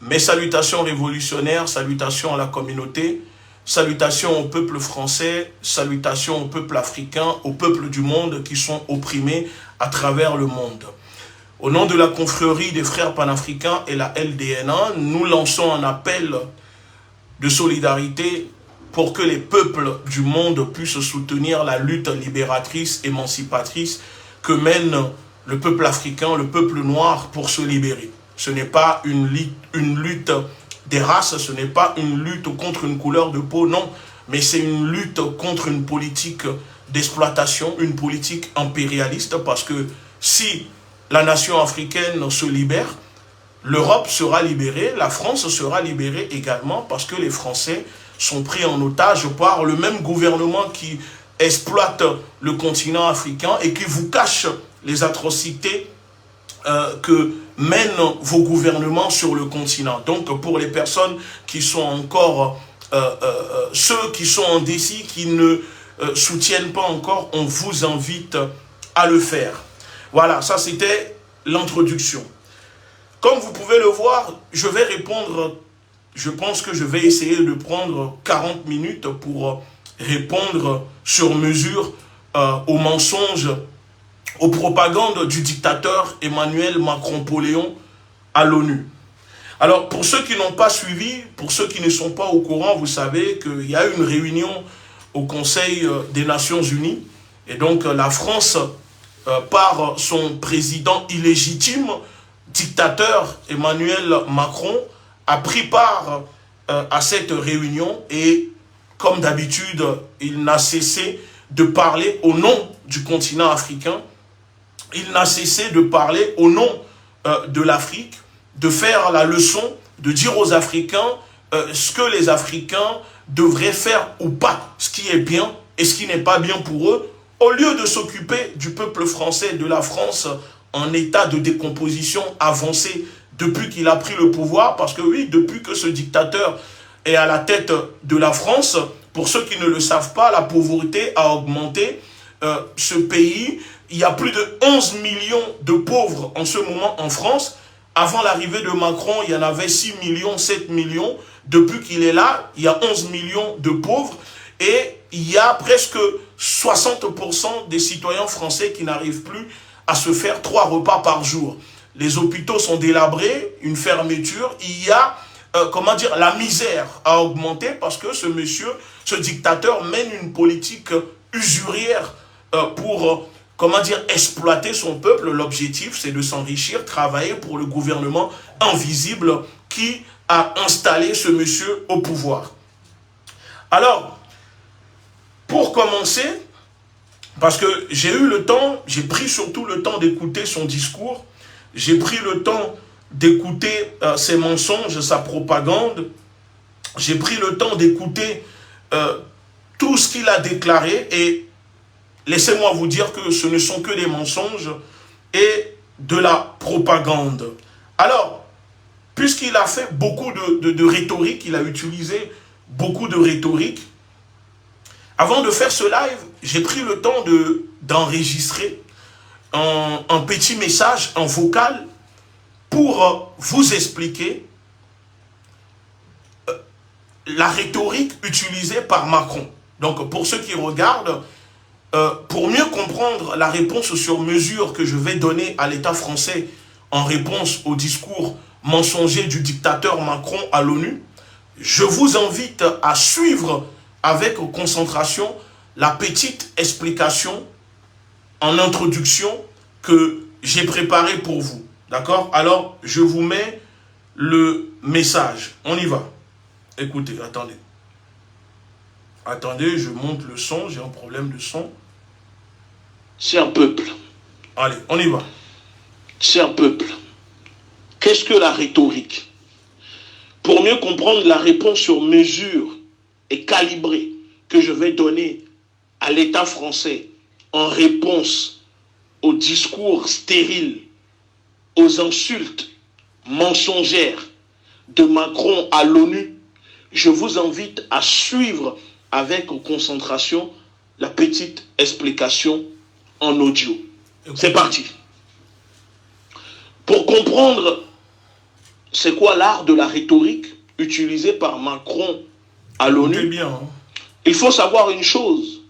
Mes salutations révolutionnaires, salutations à la communauté, salutations au peuple français, salutations au peuple africain, au peuple du monde qui sont opprimés à travers le monde. Au nom de la confrérie des frères panafricains et la LDNA, nous lançons un appel de solidarité pour que les peuples du monde puissent soutenir la lutte libératrice, émancipatrice que mène le peuple africain, le peuple noir pour se libérer. Ce n'est pas une lutte des races, ce n'est pas une lutte contre une couleur de peau, non, mais c'est une lutte contre une politique d'exploitation, une politique impérialiste, parce que si la nation africaine se libère, l'Europe sera libérée, la France sera libérée également, parce que les Français sont pris en otage par le même gouvernement qui exploite le continent africain et qui vous cache les atrocités que mènent vos gouvernements sur le continent. Donc pour les personnes qui sont encore, ceux qui sont indécis, qui ne soutiennent pas encore, on vous invite à le faire. Voilà, ça c'était l'introduction. Comme vous pouvez le voir, je vais répondre, je pense que je vais essayer de prendre 40 minutes pour répondre sur mesure aux mensonges, aux propagandes du dictateur Emmanuel Macron-Poléon à l'ONU. Alors, pour ceux qui n'ont pas suivi, pour ceux qui ne sont pas au courant, vous savez qu'il y a eu une réunion au Conseil des Nations Unies, et donc la France, par son président illégitime, dictateur Emmanuel Macron, a pris part à cette réunion, et comme d'habitude, il n'a cessé de parler au nom du continent africain. Il n'a cessé de parler au nom de l'Afrique, de faire la leçon, de dire aux Africains ce que les Africains devraient faire ou pas, ce qui est bien et ce qui n'est pas bien pour eux, au lieu de s'occuper du peuple français, de la France en état de décomposition avancée depuis qu'il a pris le pouvoir, parce que oui, depuis que ce dictateur est à la tête de la France, pour ceux qui ne le savent pas, la pauvreté a augmenté. Ce pays, il y a plus de 11 millions de pauvres en ce moment en France. Avant l'arrivée de Macron, il y en avait 6 millions, 7 millions. Depuis qu'il est là, il y a 11 millions de pauvres. Et il y a presque 60% des citoyens français qui n'arrivent plus à se faire 3 repas par jour. Les hôpitaux sont délabrés, une fermeture. Il y a, comment dire, la misère a augmenté parce que ce monsieur, ce dictateur mène une politique usurière pour, comment dire, exploiter son peuple. L'objectif, c'est de s'enrichir, travailler pour le gouvernement invisible qui a installé ce monsieur au pouvoir. Alors, pour commencer, parce que j'ai eu le temps, j'ai pris surtout le temps d'écouter son discours, j'ai pris le temps d'écouter ses mensonges, sa propagande, j'ai pris le temps d'écouter tout ce qu'il a déclaré, et laissez-moi vous dire que ce ne sont que des mensonges et de la propagande. Alors, puisqu'il a fait beaucoup de rhétorique, il a utilisé beaucoup de rhétorique, avant de faire ce live, j'ai pris le temps d'enregistrer un petit message, un vocal, pour vous expliquer la rhétorique utilisée par Macron. Donc, pour ceux qui regardent, pour mieux comprendre la réponse sur mesure que je vais donner à l'État français en réponse au discours mensonger du dictateur Macron à l'ONU, je vous invite à suivre avec concentration la petite explication en introduction que j'ai préparée pour vous. D'accord? Alors, je vous mets le message. On y va. Écoutez, attendez. Attendez, je monte le son. J'ai un problème de son. Cher peuple. Allez, on y va. Cher peuple, qu'est-ce que la rhétorique? Pour mieux comprendre la réponse sur mesure et calibrée que je vais donner à l'État français en réponse aux discours stériles, aux insultes mensongères de Macron à l'ONU, je vous invite à suivre avec concentration la petite explication en audio. C'est parti. Pour comprendre c'est quoi l'art de la rhétorique utilisé par Macron à l'ONU? Il faut savoir une chose.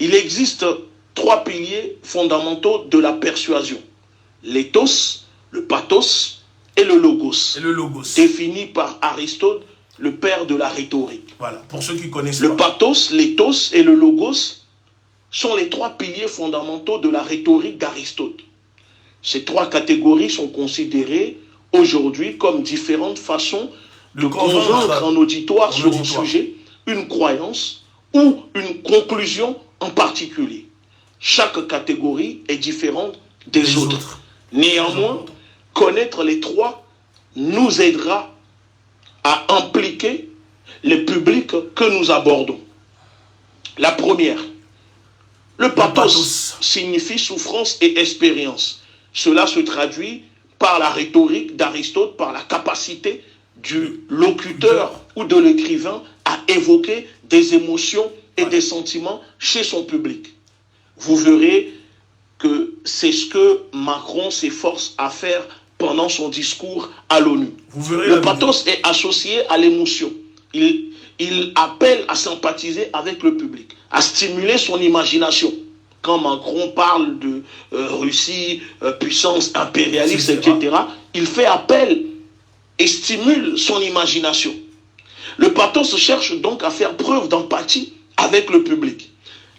Il existe 3 piliers fondamentaux de la persuasion. L'éthos, le pathos et le logos. Définis par Aristote, le père de la rhétorique. Voilà, pour ceux qui connaissent le pathos, l'éthos et le logos sont les 3 piliers fondamentaux de la rhétorique d'Aristote. Ces 3 catégories sont considérées aujourd'hui comme différentes façons de convaincre un auditoire sur un sujet, une croyance ou une conclusion en particulier. Chaque catégorie est différente des autres. Néanmoins, connaître les 3 nous aidera à impliquer les publics que nous abordons. La première, le pathos signifie souffrance et expérience. Cela se traduit par la rhétorique d'Aristote, par la capacité du locuteur ou de l'écrivain à évoquer des émotions et des sentiments chez son public. Vous verrez que c'est ce que Macron s'efforce à faire pendant son discours à l'ONU. Le pathos est associé à l'émotion. Il appelle à sympathiser avec le public, à stimuler son imagination. Quand Macron parle de Russie, puissance impérialiste, etc., il fait appel et stimule son imagination. Le pathos cherche donc à faire preuve d'empathie avec le public.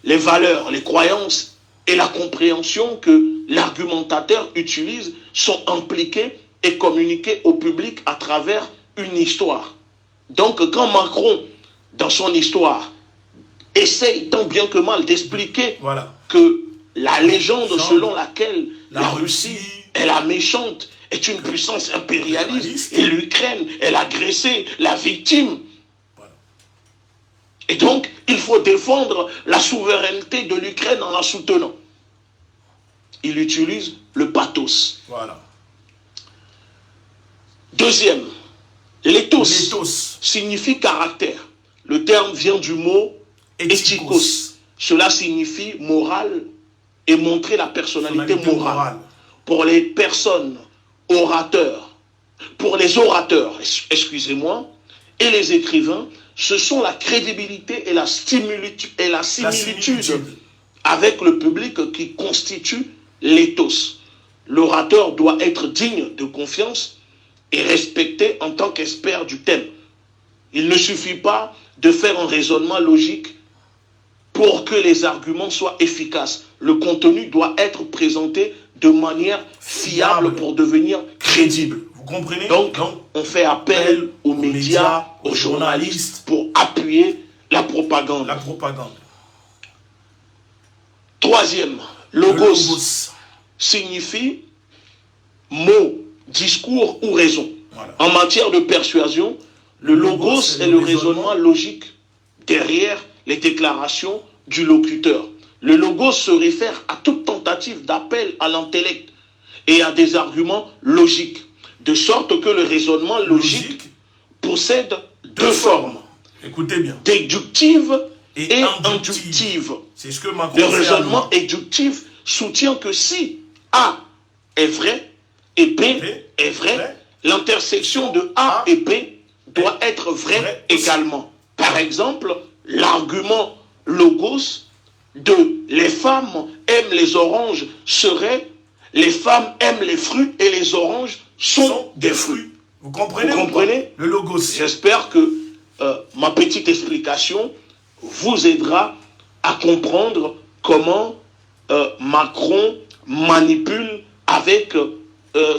Les valeurs, les croyances et la compréhension que l'argumentateur utilise sont impliquées et communiquées au public à travers une histoire. Donc quand Macron, dans son histoire, essaye tant bien que mal d'expliquer que la légende selon laquelle la Russie est la méchante, est une puissance impérialiste, et l'Ukraine est l'agressée, la victime. Et donc, il faut défendre la souveraineté de l'Ukraine en la soutenant. Il utilise le pathos. Deuxième, l'éthos signifie caractère. Le terme vient du mot éthikos. Cela signifie morale et montrer la personnalité morale. Pour les personnes orateurs, pour les orateurs, excusez-moi, et les écrivains, ce sont la crédibilité et la similitude avec le public qui constitue l'éthos. L'orateur doit être digne de confiance et respecté en tant qu'expert du thème. Il ne suffit pas de faire un raisonnement logique pour que les arguments soient efficaces. Le contenu doit être présenté de manière fiable pour devenir crédible. Vous comprenez? Donc, on fait appel aux médias, aux journalistes pour appuyer la propagande. Troisième, logos signifie mot, discours ou raison. En matière de persuasion, le logos est le raisonnement logique derrière les déclarations du locuteur. Le logos se réfère à toute tentative d'appel à l'intellect et à des arguments logiques, de sorte que le raisonnement logique possède 2 formes. Écoutez bien. Déductive et inductive. C'est ce que Macron le raisonnement inductif soutient que si A est vrai et B est vrai, l'intersection de A et B doit être vraie également. Par exemple, l'argument logos de les femmes aiment les oranges serait les femmes aiment les fruits et les oranges sont des fruits. Vous comprenez le logos. J'espère que ma petite explication vous aidera à comprendre comment Macron manipule avec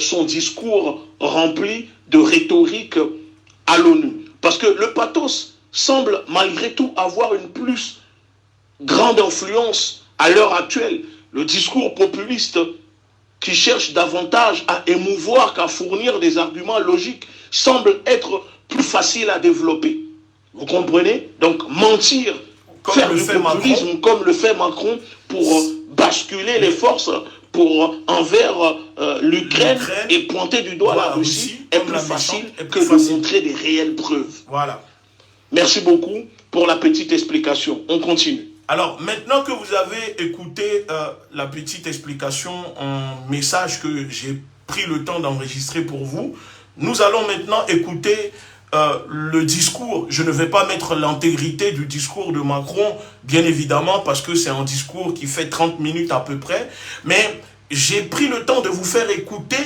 son discours rempli de rhétorique à l'ONU. Parce que le pathos semble malgré tout avoir une plus grande influence à l'heure actuelle. Le discours populiste qui cherche davantage à émouvoir qu'à fournir des arguments logiques semble être plus facile à développer. Vous comprenez? Donc mentir, faire du populisme comme le fait Macron pour basculer les forces envers l'Ukraine et pointer du doigt la Russie est plus facile que de montrer des réelles preuves. Voilà. Merci beaucoup pour la petite explication. On continue. Alors, maintenant que vous avez écouté la petite explication en message que j'ai pris le temps d'enregistrer pour vous, Nous allons maintenant écouter le discours. Je ne vais pas mettre l'intégrité du discours de Macron, bien évidemment, parce que c'est un discours qui fait 30 minutes à peu près. Mais j'ai pris le temps de vous faire écouter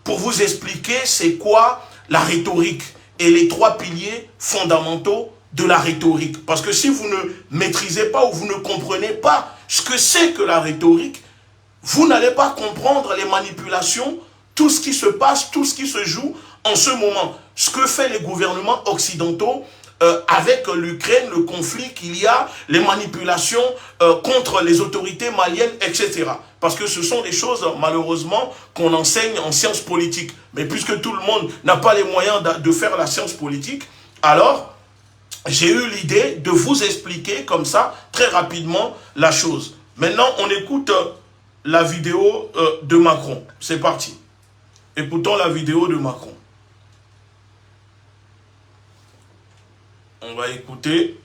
pour vous expliquer c'est quoi la rhétorique et les 3 piliers fondamentaux de la rhétorique. Parce que si vous ne maîtrisez pas ou vous ne comprenez pas ce que c'est que la rhétorique, vous n'allez pas comprendre les manipulations, tout ce qui se passe, tout ce qui se joue en ce moment. Ce que fait les gouvernements occidentaux avec l'Ukraine, le conflit qu'il y a, les manipulations contre les autorités maliennes, etc. Parce que ce sont des choses, malheureusement, qu'on enseigne en sciences politiques. Mais puisque tout le monde n'a pas les moyens de faire la science politique, alors j'ai eu l'idée de vous expliquer comme ça, très rapidement, la chose. Maintenant, on écoute la vidéo de Macron. C'est parti. Écoutons la vidéo de Macron. On va écouter.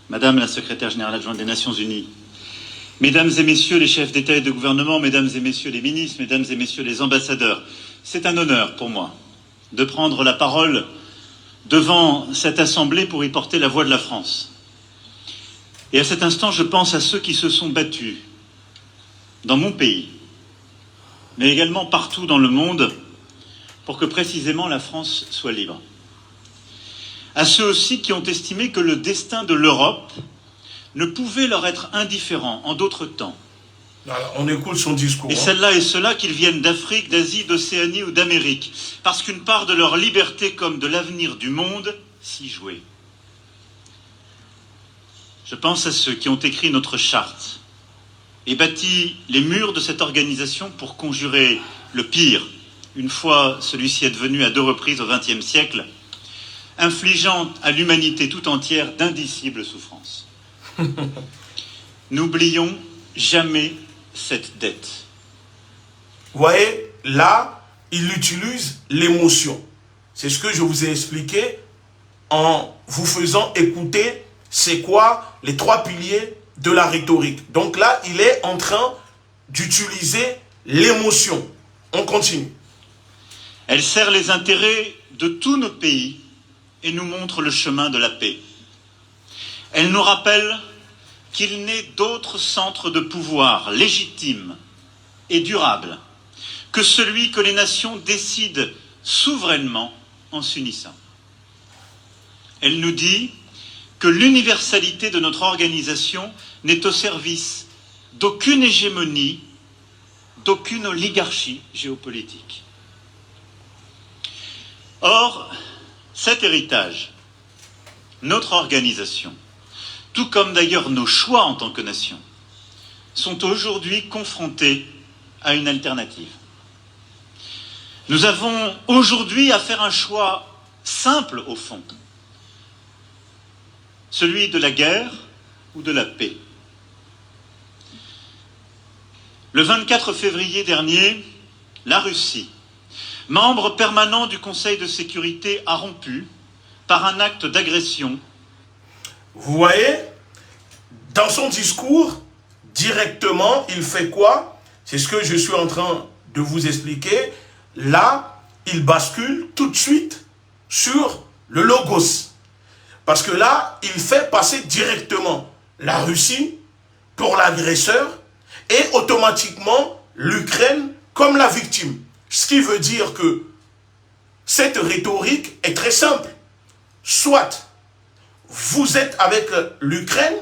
Madame la secrétaire générale adjointe des Nations Unies, Mesdames et Messieurs les chefs d'État et de gouvernement, Mesdames et Messieurs les ministres, Mesdames et Messieurs les ambassadeurs, c'est un honneur pour moi de prendre la parole devant cette Assemblée pour y porter la voix de la France. Et à cet instant, je pense à ceux qui se sont battus dans mon pays, mais également partout dans le monde, pour que précisément la France soit libre. À ceux aussi qui ont estimé que le destin de l'Europe ne pouvait leur être indifférent en d'autres temps. Voilà, on écoute son discours. Et celle-là et ceux-là, qu'ils viennent d'Afrique, d'Asie, d'Océanie ou d'Amérique, parce qu'une part de leur liberté comme de l'avenir du monde s'y jouait. Je pense à ceux qui ont écrit notre charte et bâti les murs de cette organisation pour conjurer le pire, une fois celui-ci advenu à 2 reprises au XXe siècle, infligeant à l'humanité tout entière d'indicibles souffrances. N'oublions jamais cette dette. Vous voyez, là, il utilise l'émotion. C'est ce que je vous ai expliqué en vous faisant écouter c'est quoi les 3 piliers de la rhétorique. Donc là, il est en train d'utiliser l'émotion. On continue. Elle sert les intérêts de tous nos pays et nous montre le chemin de la paix. Elle nous rappelle qu'il n'est d'autre centre de pouvoir légitime et durable que celui que les nations décident souverainement en s'unissant. Elle nous dit que l'universalité de notre organisation n'est au service d'aucune hégémonie, d'aucune oligarchie géopolitique. Or, cet héritage, notre organisation, tout comme d'ailleurs nos choix en tant que nation, sont aujourd'hui confrontés à une alternative. Nous avons aujourd'hui à faire un choix simple au fond, celui de la guerre ou de la paix. Le 24 février dernier, la Russie, membre permanent du Conseil de sécurité, a rompu par un acte d'agression. Vous voyez, dans son discours, directement, il fait quoi? C'est ce que je suis en train de vous expliquer. Là, il bascule tout de suite sur le logos. Parce que là, il fait passer directement la Russie pour l'agresseur et automatiquement l'Ukraine comme la victime. Ce qui veut dire que cette rhétorique est très simple. Soit vous êtes avec l'Ukraine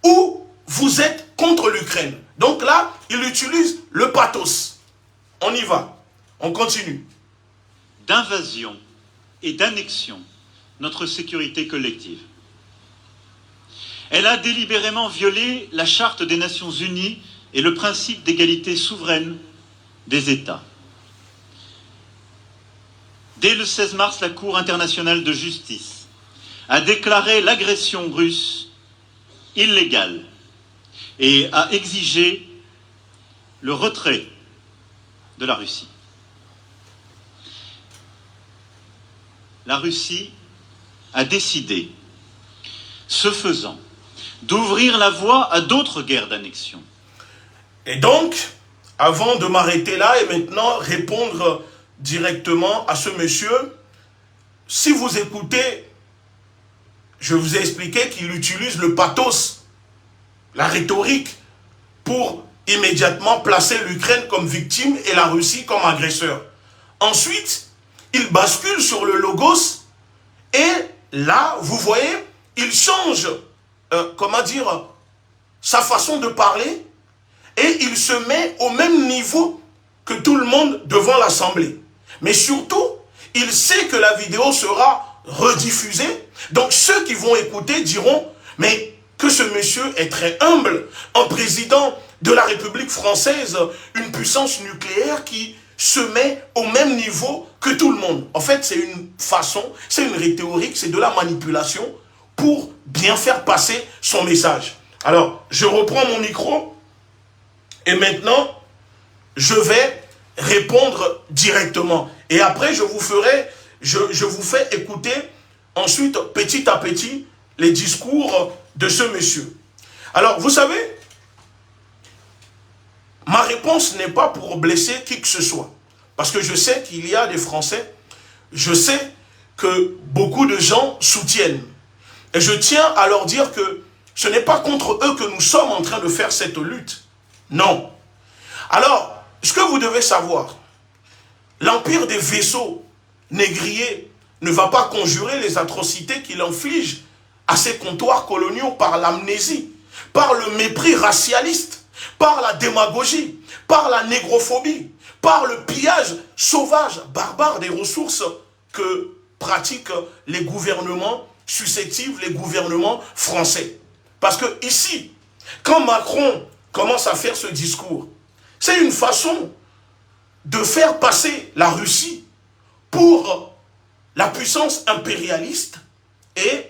ou vous êtes contre l'Ukraine. Donc là, il utilise le pathos. On y va. On continue. D'invasion et d'annexion notre sécurité collective. Elle a délibérément violé la Charte des Nations Unies et le principe d'égalité souveraine des États. Dès le 16 mars, la Cour internationale de justice a déclaré l'agression russe illégale et a exigé le retrait de la Russie. La Russie a décidé, ce faisant, d'ouvrir la voie à d'autres guerres d'annexion. Et donc, avant de m'arrêter là et maintenant répondre directement à ce monsieur. Si vous écoutez, je vous ai expliqué qu'il utilise le pathos, la rhétorique, pour immédiatement placer l'Ukraine comme victime et la Russie comme agresseur. Ensuite, il bascule sur le logos et là, vous voyez, il change, comment dire, sa façon de parler et il se met au même niveau que tout le monde devant l'Assemblée. Mais surtout, il sait que la vidéo sera rediffusée. Donc ceux qui vont écouter diront, mais que ce monsieur est très humble, un président de la République française, une puissance nucléaire qui se met au même niveau que tout le monde. En fait, c'est une façon, c'est une rhétorique, c'est de la manipulation pour bien faire passer son message. Alors, je reprends mon micro et maintenant, je vais répondre directement. Et après, je vous fais écouter ensuite, petit à petit, les discours de ce monsieur. Alors, vous savez, ma réponse n'est pas pour blesser qui que ce soit. Parce que je sais qu'il y a des Français, je sais que beaucoup de gens soutiennent. Et je tiens à leur dire que ce n'est pas contre eux que nous sommes en train de faire cette lutte. Non. Alors, ce que vous devez savoir, l'empire des vaisseaux négriers ne va pas conjurer les atrocités qu'il inflige à ses comptoirs coloniaux par l'amnésie, par le mépris racialiste, par la démagogie, par la négrophobie, par le pillage sauvage, barbare des ressources que pratiquent les gouvernements successifs, les gouvernements français. Parce que ici, quand Macron commence à faire ce discours, c'est une façon de faire passer la Russie pour la puissance impérialiste et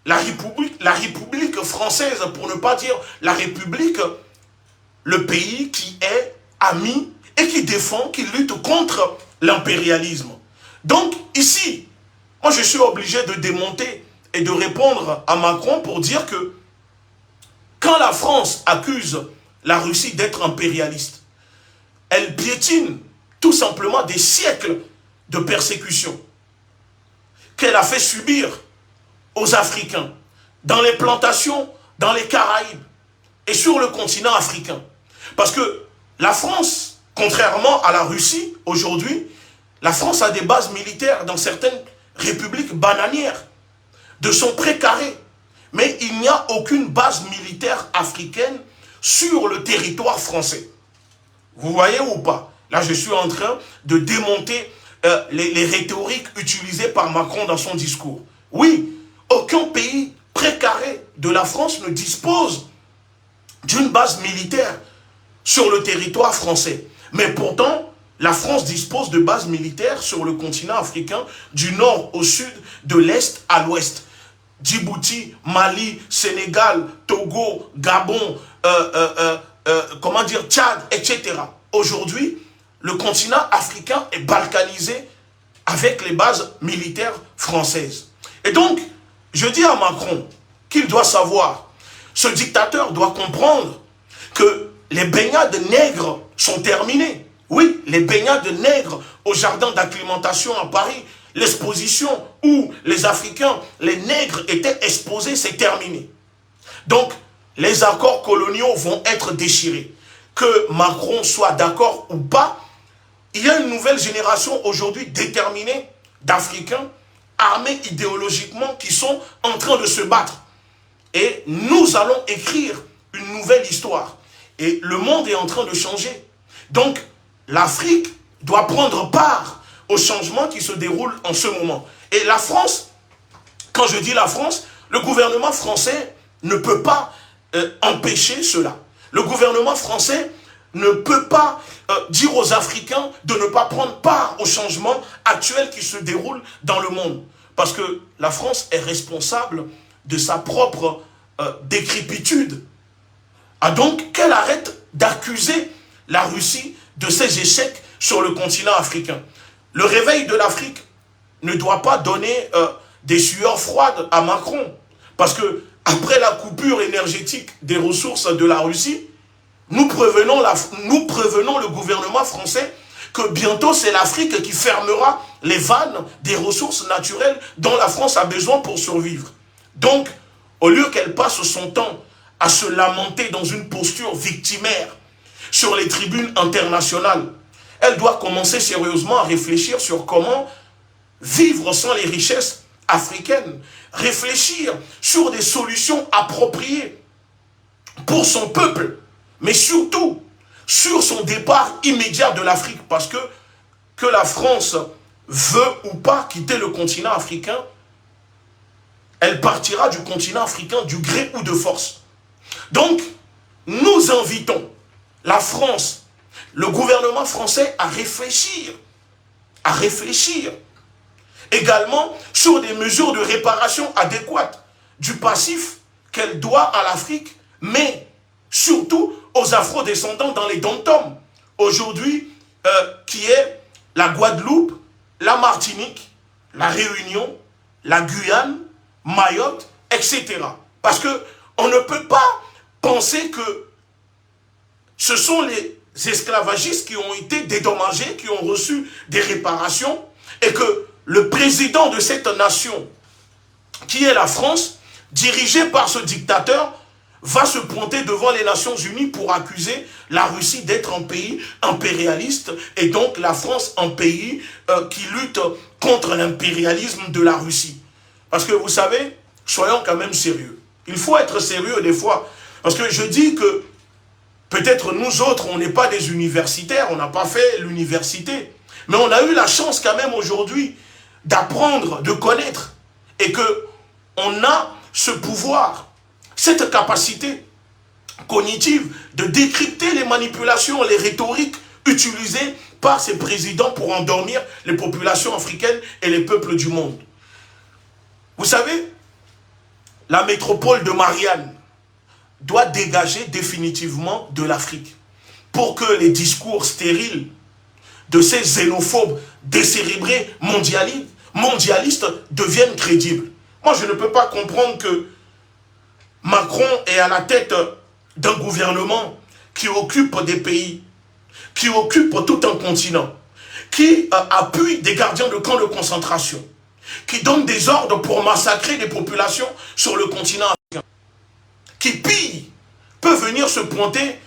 la République française, pour ne pas dire la République, le pays qui est ami et qui défend, qui lutte contre l'impérialisme. Donc ici, moi je suis obligé de démonter et de répondre à Macron pour dire que quand la France accuse la Russie d'être impérialiste, elle piétine tout simplement des siècles de persécution qu'elle a fait subir aux Africains, dans les plantations, dans les Caraïbes et sur le continent africain. Parce que la France, contrairement à la Russie, aujourd'hui, la France a des bases militaires dans certaines républiques bananières, de son précaré. Mais il n'y a aucune base militaire africaine sur le territoire français. Vous voyez ou pas? Là, je suis en train de démonter les rhétoriques utilisées par Macron dans son discours. Oui, aucun pays précaré de la France ne dispose d'une base militaire sur le territoire français. Mais pourtant, la France dispose de bases militaires sur le continent africain, du nord au sud, de l'est à l'ouest. Djibouti, Mali, Sénégal, Togo, Gabon, Tchad, etc. Aujourd'hui, le continent africain est balkanisé avec les bases militaires françaises. Et donc, je dis à Macron qu'il doit savoir, ce dictateur doit comprendre que les baignades nègres sont terminées. Oui, les baignades nègres au jardin d'acclimatation à Paris, l'exposition où les Africains, les nègres étaient exposés, c'est terminé. Donc, les accords coloniaux vont être déchirés. Que Macron soit d'accord ou pas, il y a une nouvelle génération aujourd'hui déterminée d'Africains armés idéologiquement qui sont en train de se battre. Et nous allons écrire une nouvelle histoire. Et le monde est en train de changer. Donc, l'Afrique doit prendre part au changement qui se déroule en ce moment. Et la France, quand je dis la France, le gouvernement français ne peut pas empêcher cela. Le gouvernement français ne peut pas dire aux Africains de ne pas prendre part au changement actuel qui se déroule dans le monde. Parce que la France est responsable de sa propre décrépitude. Ah donc, qu'elle arrête d'accuser la Russie de ses échecs sur le continent africain. Le réveil de l'Afrique ne doit pas donner des sueurs froides à Macron. Parce que après la coupure énergétique des ressources de la Russie, nous prévenons le gouvernement français que bientôt c'est l'Afrique qui fermera les vannes des ressources naturelles dont la France a besoin pour survivre. Donc, au lieu qu'elle passe son temps à se lamenter dans une posture victimaire sur les tribunes internationales, elle doit commencer sérieusement à réfléchir sur comment vivre sans les richesses africaines, réfléchir sur des solutions appropriées pour son peuple, mais surtout sur son départ immédiat de l'Afrique, parce que la France veut ou pas quitter le continent africain, elle partira du continent africain du gré ou de force. Donc, nous invitons la France, le gouvernement français à réfléchir également sur des mesures de réparation adéquates du passif qu'elle doit à l'Afrique, mais surtout aux afro-descendants dans les dom-toms, aujourd'hui, qui est la Guadeloupe, la Martinique, la Réunion, la Guyane, Mayotte, etc. Parce qu'on ne peut pas penser que ce sont les esclavagistes qui ont été dédommagés, qui ont reçu des réparations, et que le président de cette nation, qui est la France, dirigé par ce dictateur, va se pointer devant les Nations Unies pour accuser la Russie d'être un pays impérialiste et donc la France un pays qui lutte contre l'impérialisme de la Russie. Parce que vous savez, soyons quand même sérieux. Il faut être sérieux des fois. Parce que je dis que peut-être nous autres, on n'est pas des universitaires, on n'a pas fait l'université. Mais on a eu la chance quand même aujourd'hui d'apprendre, de connaître. Et qu'on a ce pouvoir, cette capacité cognitive de décrypter les manipulations, les rhétoriques utilisées par ces présidents pour endormir les populations africaines et les peuples du monde. Vous savez, la métropole de Marianne doit dégager définitivement de l'Afrique pour que les discours stériles de ces xénophobes décérébrés mondialistes deviennent crédibles. Moi, je ne peux pas comprendre que Macron est à la tête d'un gouvernement qui occupe des pays, qui occupe tout un continent, qui appuie des gardiens de camps de concentration, qui donne des ordres pour massacrer des populations sur le continent africain, qui pire, peut venir se pointer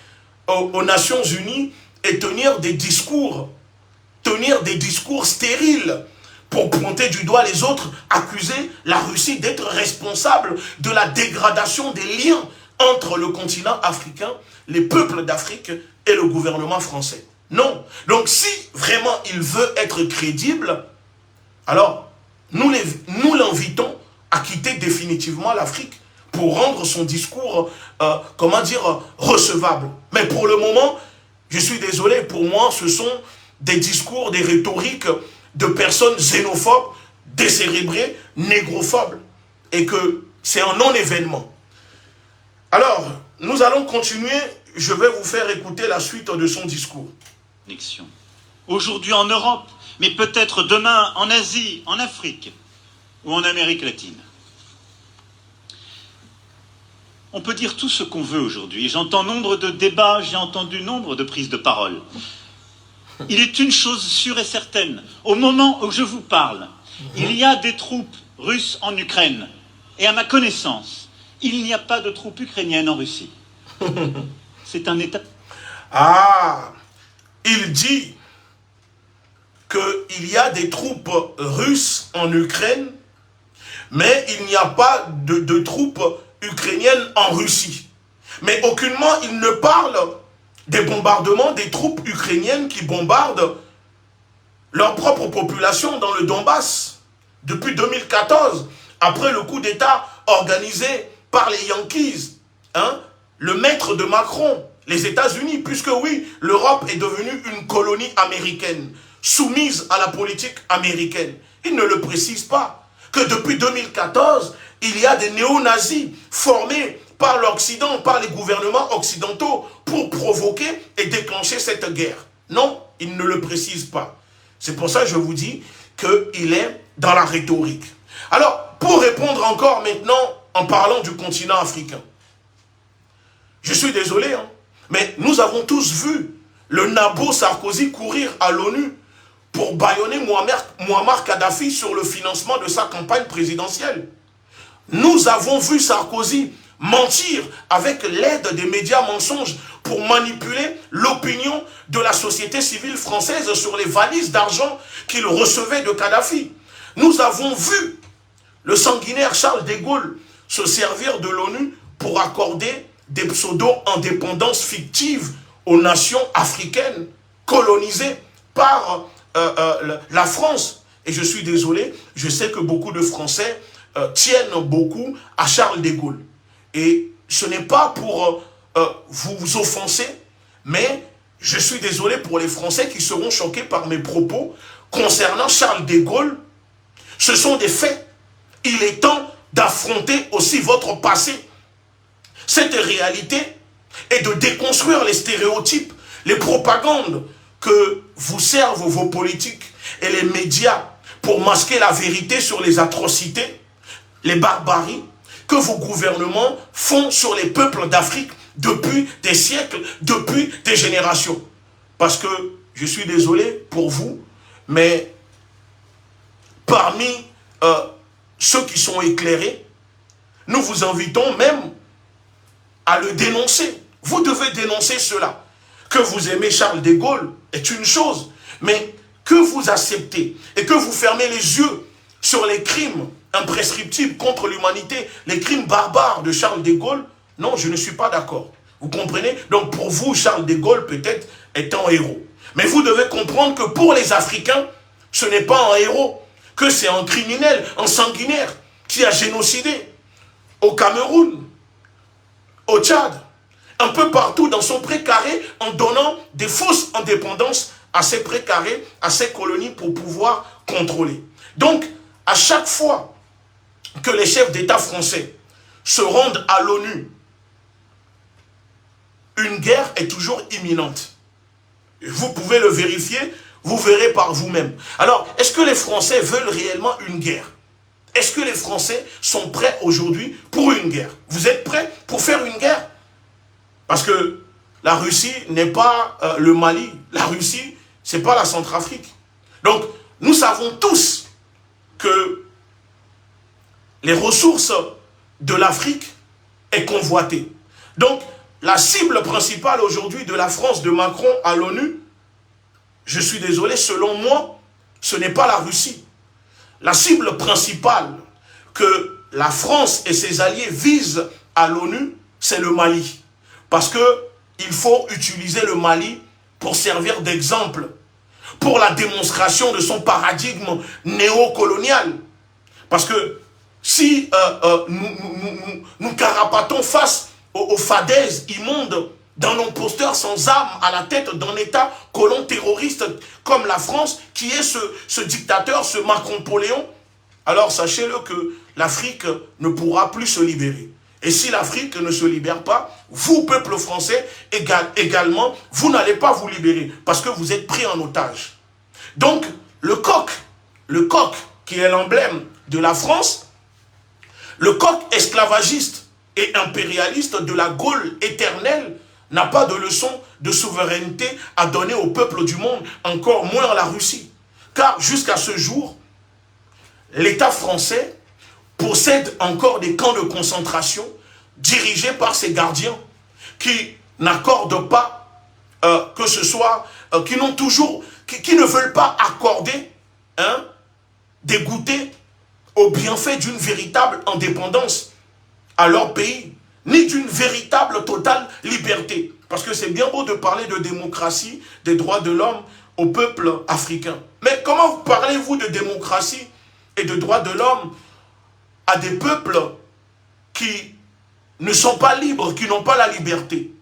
aux Nations Unies et tenir des discours stériles pour pointer du doigt les autres, accuser la Russie d'être responsable de la dégradation des liens entre le continent africain, les peuples d'Afrique et le gouvernement français. Non. Donc si vraiment il veut être crédible, alors nous l'invitons à quitter définitivement l'Afrique pour rendre son discours, recevable. Mais pour le moment, je suis désolé, pour moi, ce sont des discours, des rhétoriques de personnes xénophobes, décérébrées, négrophobes. Et que c'est un non-événement. Alors, nous allons continuer. Je vais vous faire écouter la suite de son discours. Aujourd'hui en Europe, mais peut-être demain en Asie, en Afrique ou en Amérique latine. On peut dire tout ce qu'on veut aujourd'hui. J'entends nombre de débats, j'ai entendu nombre de prises de parole. Il est une chose sûre et certaine. Au moment où je vous parle, il y a des troupes russes en Ukraine. Et à ma connaissance, il n'y a pas de troupes ukrainiennes en Russie. C'est un État... Ah, il dit qu'il y a des troupes russes en Ukraine, mais il n'y a pas de troupes ukrainiennes en Russie. Mais aucunement il ne parle des bombardements des troupes ukrainiennes qui bombardent leur propre population dans le Donbass depuis 2014, après le coup d'État organisé par les Yankees, le maître de Macron, les États-Unis, puisque oui, l'Europe est devenue une colonie américaine, soumise à la politique américaine. Il ne le précise pas, que depuis 2014, il y a des néo-nazis formés par l'Occident, par les gouvernements occidentaux, pour provoquer et déclencher cette guerre. Non, il ne le précise pas. C'est pour ça que je vous dis qu'il est dans la rhétorique. Alors, pour répondre encore maintenant, en parlant du continent africain, je suis désolé, mais nous avons tous vu le nabo Sarkozy courir à l'ONU pour bâillonner Muammar Kadhafi sur le financement de sa campagne présidentielle. Nous avons vu Sarkozy mentir avec l'aide des médias mensonges pour manipuler l'opinion de la société civile française sur les valises d'argent qu'il recevait de Kadhafi. Nous avons vu le sanguinaire Charles de Gaulle se servir de l'ONU pour accorder des pseudo-indépendances fictives aux nations africaines colonisées par la France. Et je suis désolé, je sais que beaucoup de Français tiennent beaucoup à Charles de Gaulle. Et ce n'est pas pour vous offenser, mais je suis désolé pour les Français qui seront choqués par mes propos concernant Charles de Gaulle. Ce sont des faits. Il est temps d'affronter aussi votre passé. Cette réalité est de déconstruire les stéréotypes, les propagandes que vous servent vos politiques et les médias pour masquer la vérité sur les atrocités, les barbaries que vos gouvernements font sur les peuples d'Afrique depuis des siècles, depuis des générations. Parce que, je suis désolé pour vous, mais parmi ceux qui sont éclairés, nous vous invitons même à le dénoncer. Vous devez dénoncer cela. Que vous aimez Charles de Gaulle est une chose, mais que vous acceptez et que vous fermez les yeux sur les crimes imprescriptibles contre l'humanité, les crimes barbares de Charles de Gaulle, non, je ne suis pas d'accord. Vous comprenez? Donc pour vous, Charles de Gaulle peut-être est un héros. Mais vous devez comprendre que pour les Africains, ce n'est pas un héros, que c'est un criminel, un sanguinaire qui a génocidé au Cameroun, au Tchad, un peu partout dans son précaré en donnant des fausses indépendances à ces précarés, à ces colonies pour pouvoir contrôler. Donc, à chaque fois que les chefs d'État français se rendent à l'ONU, une guerre est toujours imminente. Vous pouvez le vérifier, vous verrez par vous-même. Alors, est-ce que les Français veulent réellement une guerre? Est-ce que les Français sont prêts aujourd'hui pour une guerre? Vous êtes prêts pour faire une guerre? Parce que la Russie n'est pas le Mali. La Russie, ce n'est pas la Centrafrique. Donc, nous savons tous que les ressources de l'Afrique est convoitée. Donc, la cible principale aujourd'hui de la France, de Macron à l'ONU, je suis désolé, selon moi, ce n'est pas la Russie. La cible principale que la France et ses alliés visent à l'ONU, c'est le Mali. Parce qu'il faut utiliser le Mali pour servir d'exemple, pour la démonstration de son paradigme néocolonial. Parce que si nous carapatons face aux fadaises immondes d'un imposteur sans âme à la tête d'un État colon terroriste comme la France, qui est ce dictateur, ce Macron-Poléon, alors sachez-le que l'Afrique ne pourra plus se libérer. Et si l'Afrique ne se libère pas, vous, peuple français, également, vous n'allez pas vous libérer parce que vous êtes pris en otage. Donc, le coq qui est l'emblème de la France, le coq esclavagiste et impérialiste de la Gaule éternelle, n'a pas de leçon de souveraineté à donner au peuple du monde, encore moins à la Russie. Car jusqu'à ce jour, l'État français possède encore des camps de concentration dirigés par ses gardiens qui n'accordent pas que ce soit, qui ne veulent pas accorder des goûters au bienfait d'une véritable indépendance à leur pays, ni d'une véritable totale liberté. Parce que c'est bien beau de parler de démocratie, des droits de l'homme au peuple africain. Mais comment parlez-vous de démocratie et de droits de l'homme à des peuples qui ne sont pas libres, qui n'ont pas la liberté,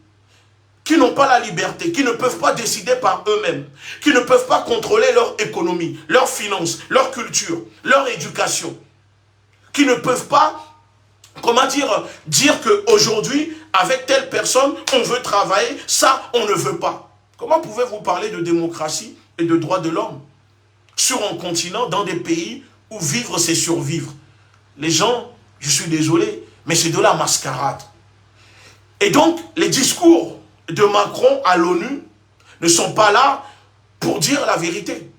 qui n'ont pas la liberté, qui ne peuvent pas décider par eux-mêmes, qui ne peuvent pas contrôler leur économie, leurs finances, leur culture, leur éducation, qui ne peuvent pas, comment dire qu'aujourd'hui, avec telle personne, on veut travailler, ça, on ne veut pas. Comment pouvez-vous parler de démocratie et de droits de l'homme sur un continent, dans des pays où vivre, c'est survivre? Les gens, je suis désolé, mais c'est de la mascarade. Et donc, les discours de Macron à l'ONU ne sont pas là pour dire la vérité.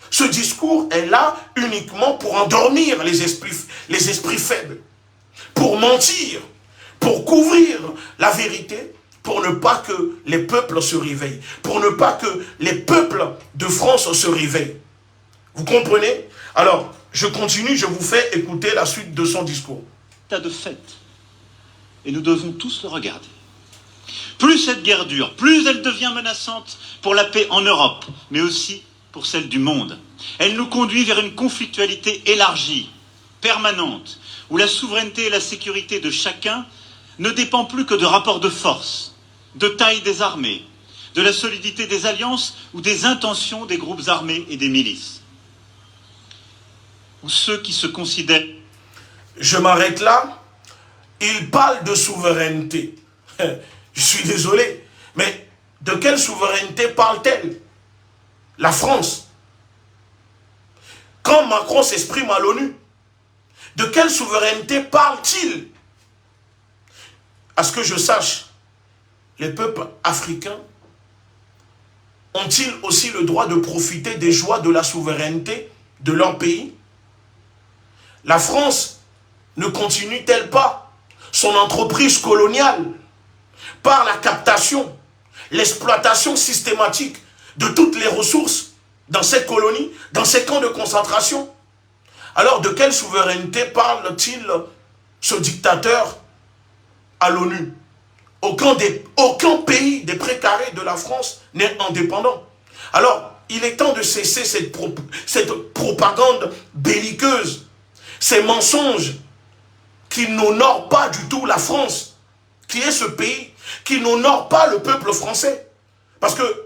Ce discours est là uniquement pour endormir les esprits faibles, pour mentir, pour couvrir la vérité, pour ne pas que les peuples se réveillent, pour ne pas que les peuples de France se réveillent. Vous comprenez? Alors, je continue, je vous fais écouter la suite de son discours. Tas de fait. Et nous devons tous le regarder. Plus cette guerre dure, plus elle devient menaçante pour la paix en Europe, mais aussi pour celle du monde. Elle nous conduit vers une conflictualité élargie, permanente, où la souveraineté et la sécurité de chacun ne dépendent plus que de rapports de force, de taille des armées, de la solidité des alliances ou des intentions des groupes armés et des milices. Ou ceux qui se considèrent... Je m'arrête là. Il parle de souveraineté. Je suis désolé, mais de quelle souveraineté parle-t-elle? La France. Quand Macron s'exprime à l'ONU, de quelle souveraineté parle-t-il? À ce que je sache, les peuples africains ont-ils aussi le droit de profiter des joies de la souveraineté de leur pays? La France ne continue-t-elle pas son entreprise coloniale par la captation, l'exploitation systématique de toutes les ressources dans ces colonies, dans ces camps de concentration? Alors de quelle souveraineté parle-t-il ce dictateur à l'ONU? Aucun pays des précarés de la France n'est indépendant. Alors, il est temps de cesser cette propagande belliqueuse, ces mensonges qui n'honorent pas du tout la France, qui est ce pays, qui n'honore pas le peuple français. Parce que,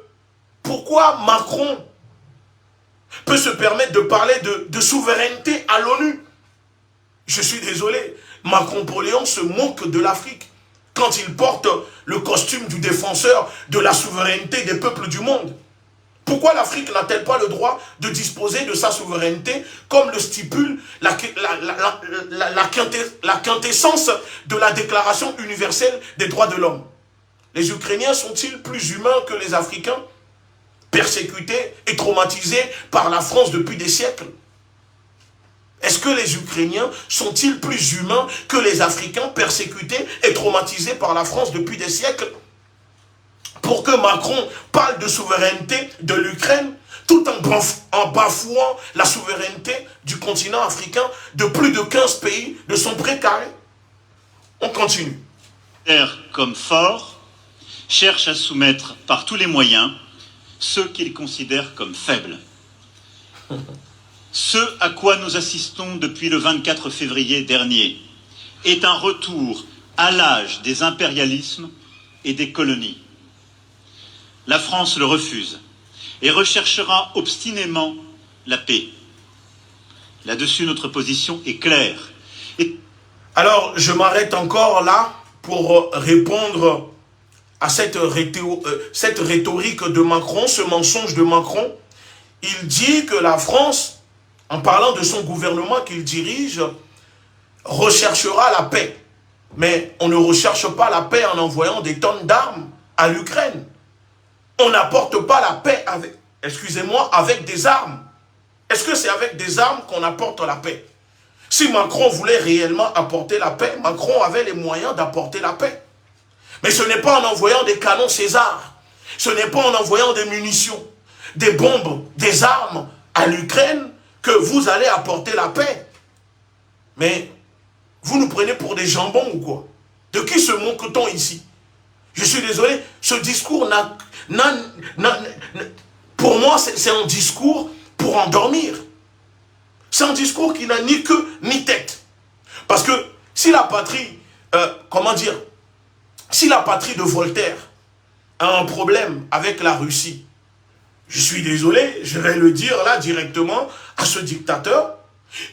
pourquoi Macron peut se permettre de parler de souveraineté à l'ONU? Je suis désolé, Macron-Poléon se moque de l'Afrique quand il porte le costume du défenseur de la souveraineté des peuples du monde. Pourquoi l'Afrique n'a-t-elle pas le droit de disposer de sa souveraineté comme le stipule la quintessence de la Déclaration universelle des droits de l'homme? Les Ukrainiens sont-ils plus humains que les Africains, persécutés et traumatisés par la France depuis des siècles? Est-ce que les Ukrainiens sont-ils plus humains que les Africains, persécutés et traumatisés par la France depuis des siècles? Pour que Macron parle de souveraineté de l'Ukraine, tout en bafouant la souveraineté du continent africain de plus de 15 pays de son précaré. On continue. Comme forts, cherchent à soumettre par tous les moyens ceux qu'ils considèrent comme faibles. Ce à quoi nous assistons depuis le 24 février dernier est un retour à l'âge des impérialismes et des colonies. La France le refuse et recherchera obstinément la paix. Là-dessus, notre position est claire. Alors, je m'arrête encore là pour répondre à cette rhétorique de Macron, ce mensonge de Macron. Il dit que la France, en parlant de son gouvernement qu'il dirige, recherchera la paix. Mais on ne recherche pas la paix en envoyant des tonnes d'armes à l'Ukraine. On n'apporte pas la paix avec, excusez-moi, avec des armes. Est-ce que c'est avec des armes qu'on apporte la paix? Si Macron voulait réellement apporter la paix, Macron avait les moyens d'apporter la paix. Mais ce n'est pas en envoyant des canons César, ce n'est pas en envoyant des munitions, des bombes, des armes à l'Ukraine que vous allez apporter la paix. Mais vous nous prenez pour des jambons ou quoi? De qui se moque-t-on ici? Je suis désolé, ce discours pour moi, c'est un discours pour endormir. C'est un discours qui n'a ni queue ni tête. Parce que si la patrie, si la patrie de Voltaire a un problème avec la Russie, je suis désolé, je vais le dire là directement à ce dictateur,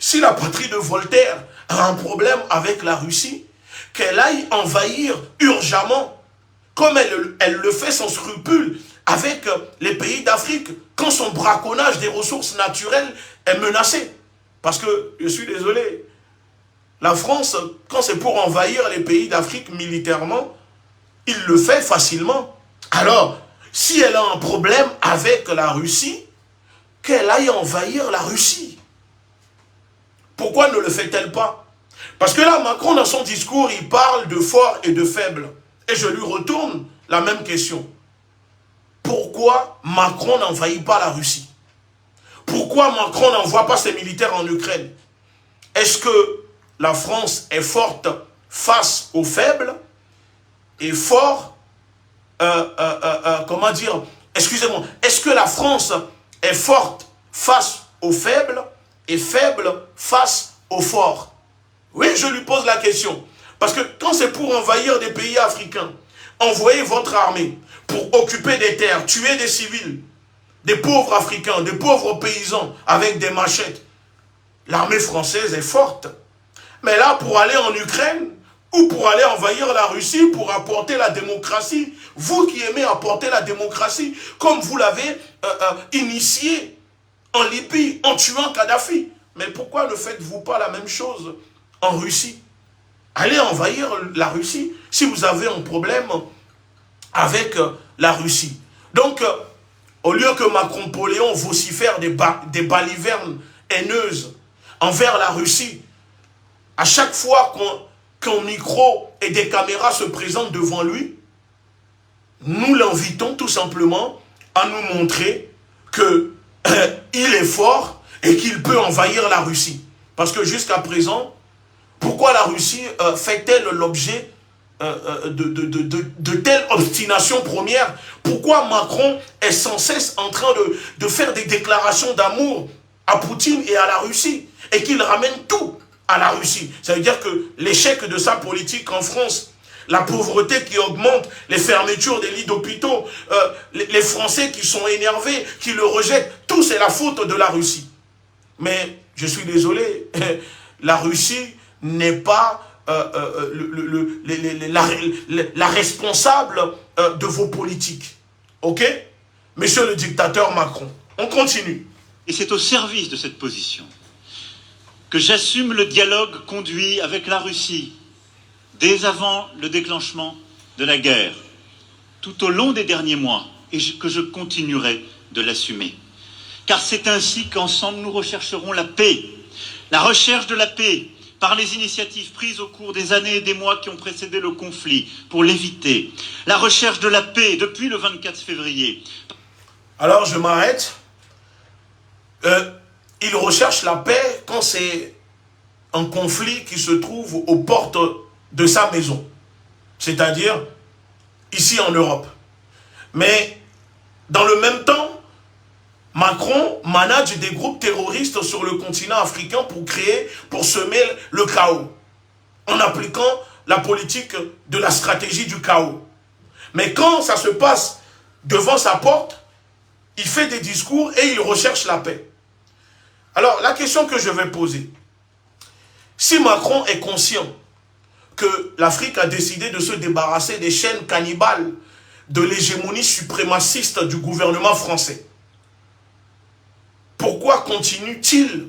si la patrie de Voltaire a un problème avec la Russie, qu'elle aille envahir urgemment, comme elle le fait sans scrupule, avec les pays d'Afrique, quand son braconnage des ressources naturelles est menacé. Parce que, je suis désolé, la France, quand c'est pour envahir les pays d'Afrique militairement, il le fait facilement. Alors, si elle a un problème avec la Russie, qu'elle aille envahir la Russie. Pourquoi ne le fait-elle pas? Parce que là, Macron, dans son discours, il parle de fort et de faible. Et je lui retourne la même question. Pourquoi Macron n'envahit pas la Russie? Pourquoi Macron n'envoie pas ses militaires en Ukraine? Est-ce que la France est forte face aux faibles et fort, comment dire, excusez-moi, est-ce que la France est forte face aux faibles et faible face aux forts? Oui, je lui pose la question. Parce que quand c'est pour envahir des pays africains, envoyer votre armée pour occuper des terres, tuer des civils, des pauvres Africains, des pauvres paysans avec des machettes, l'armée française est forte. Mais là, pour aller en Ukraine, ou pour aller envahir la Russie, pour apporter la démocratie, vous qui aimez apporter la démocratie, comme vous l'avez initié en Libye, en tuant Kadhafi. Mais pourquoi ne faites-vous pas la même chose en Russie? Allez envahir la Russie si vous avez un problème avec la Russie. Donc, au lieu que Macron-Poléon vocifère des balivernes haineuses envers la Russie, à chaque fois qu'un micro et des caméras se présentent devant lui, nous l'invitons tout simplement à nous montrer qu'il est fort et qu'il peut envahir la Russie. Parce que jusqu'à présent, pourquoi la Russie fait-elle l'objet de telle obstination première? Pourquoi Macron est sans cesse en train de faire des déclarations d'amour à Poutine et à la Russie et qu'il ramène tout à la Russie? Ça veut dire que l'échec de sa politique en France, la pauvreté qui augmente, les fermetures des lits d'hôpitaux, les Français qui sont énervés, qui le rejettent, tout c'est la faute de la Russie. Mais je suis désolé, la Russie n'est pas la responsable de vos politiques. Ok? Monsieur le dictateur Macron, on continue. Et c'est au service de cette position que j'assume le dialogue conduit avec la Russie dès avant le déclenchement de la guerre, tout au long des derniers mois, et que je continuerai de l'assumer. Car c'est ainsi qu'ensemble nous rechercherons la paix. La recherche de la paix par les initiatives prises au cours des années et des mois qui ont précédé le conflit pour l'éviter. La recherche de la paix depuis le 24 février. Alors je m'arrête. Il recherche la paix quand c'est un conflit qui se trouve aux portes de sa maison. C'est-à-dire ici en Europe. Mais dans le même temps, Macron manage des groupes terroristes sur le continent africain pour semer le chaos, en appliquant la politique de la stratégie du chaos. Mais quand ça se passe devant sa porte, il fait des discours et il recherche la paix. Alors, la question que je vais poser, si Macron est conscient que l'Afrique a décidé de se débarrasser des chaînes cannibales de l'hégémonie suprémaciste du gouvernement français, pourquoi continue-t-il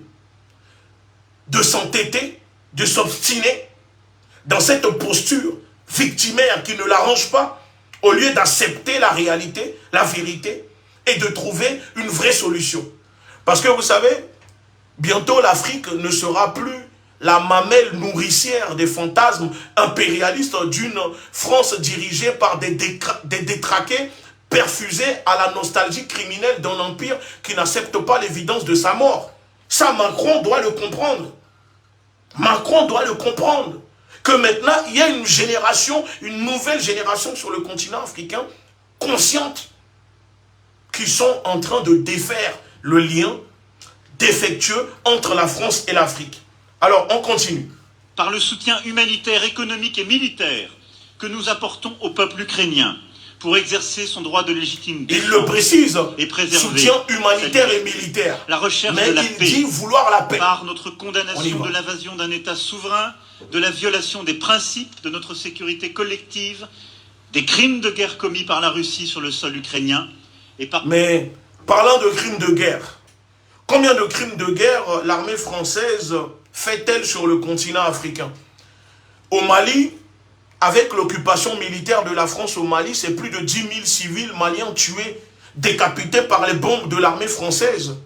de s'entêter, de s'obstiner dans cette posture victimaire qui ne l'arrange pas, au lieu d'accepter la réalité, la vérité, et de trouver une vraie solution? Parce que vous savez, bientôt l'Afrique ne sera plus la mamelle nourricière des fantasmes impérialistes d'une France dirigée par des détraqués perfusés à la nostalgie criminelle d'un empire qui n'accepte pas l'évidence de sa mort. Ça, Macron doit le comprendre. Macron doit le comprendre. Que maintenant, il y a une génération, une nouvelle génération sur le continent africain, consciente, qui sont en train de défaire le lien défectueux entre la France et l'Afrique. Alors, on continue. Par le soutien humanitaire, économique et militaire que nous apportons au peuple ukrainien pour exercer son droit de légitime défense. Il le précise, et préserver soutien humanitaire et militaire. La recherche mais de la il paix, dit vouloir la paix. Par notre condamnation de l'invasion d'un État souverain, de la violation des principes de notre sécurité collective, des crimes de guerre commis par la Russie sur le sol ukrainien et par... Mais parlant de crimes de guerre, combien de crimes de guerre l'armée française fait-elle sur le continent africain? Au Mali, avec l'occupation militaire de la France au Mali, c'est plus de 10 000 civils maliens tués, décapités par les bombes de l'armée française.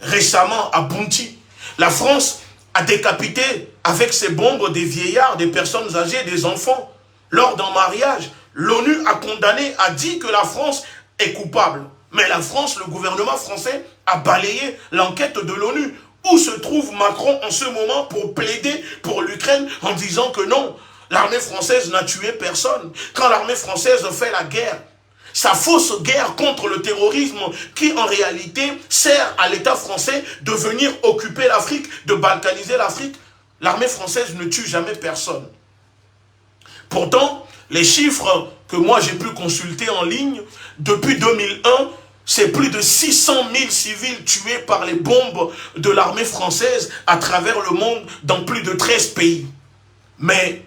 Récemment, à Bounti, la France a décapité avec ses bombes des vieillards, des personnes âgées, des enfants. Lors d'un mariage, l'ONU a condamné, a dit que la France est coupable. Mais la France, le gouvernement français, a balayé l'enquête de l'ONU. Où se trouve Macron en ce moment pour plaider pour l'Ukraine en disant que non, l'armée française n'a tué personne. Quand l'armée française fait la guerre, sa fausse guerre contre le terrorisme qui en réalité sert à l'État français de venir occuper l'Afrique, de balkaniser l'Afrique, l'armée française ne tue jamais personne. Pourtant, les chiffres que moi j'ai pu consulter en ligne, depuis 2001, c'est plus de 600 000 civils tués par les bombes de l'armée française à travers le monde dans plus de 13 pays. Mais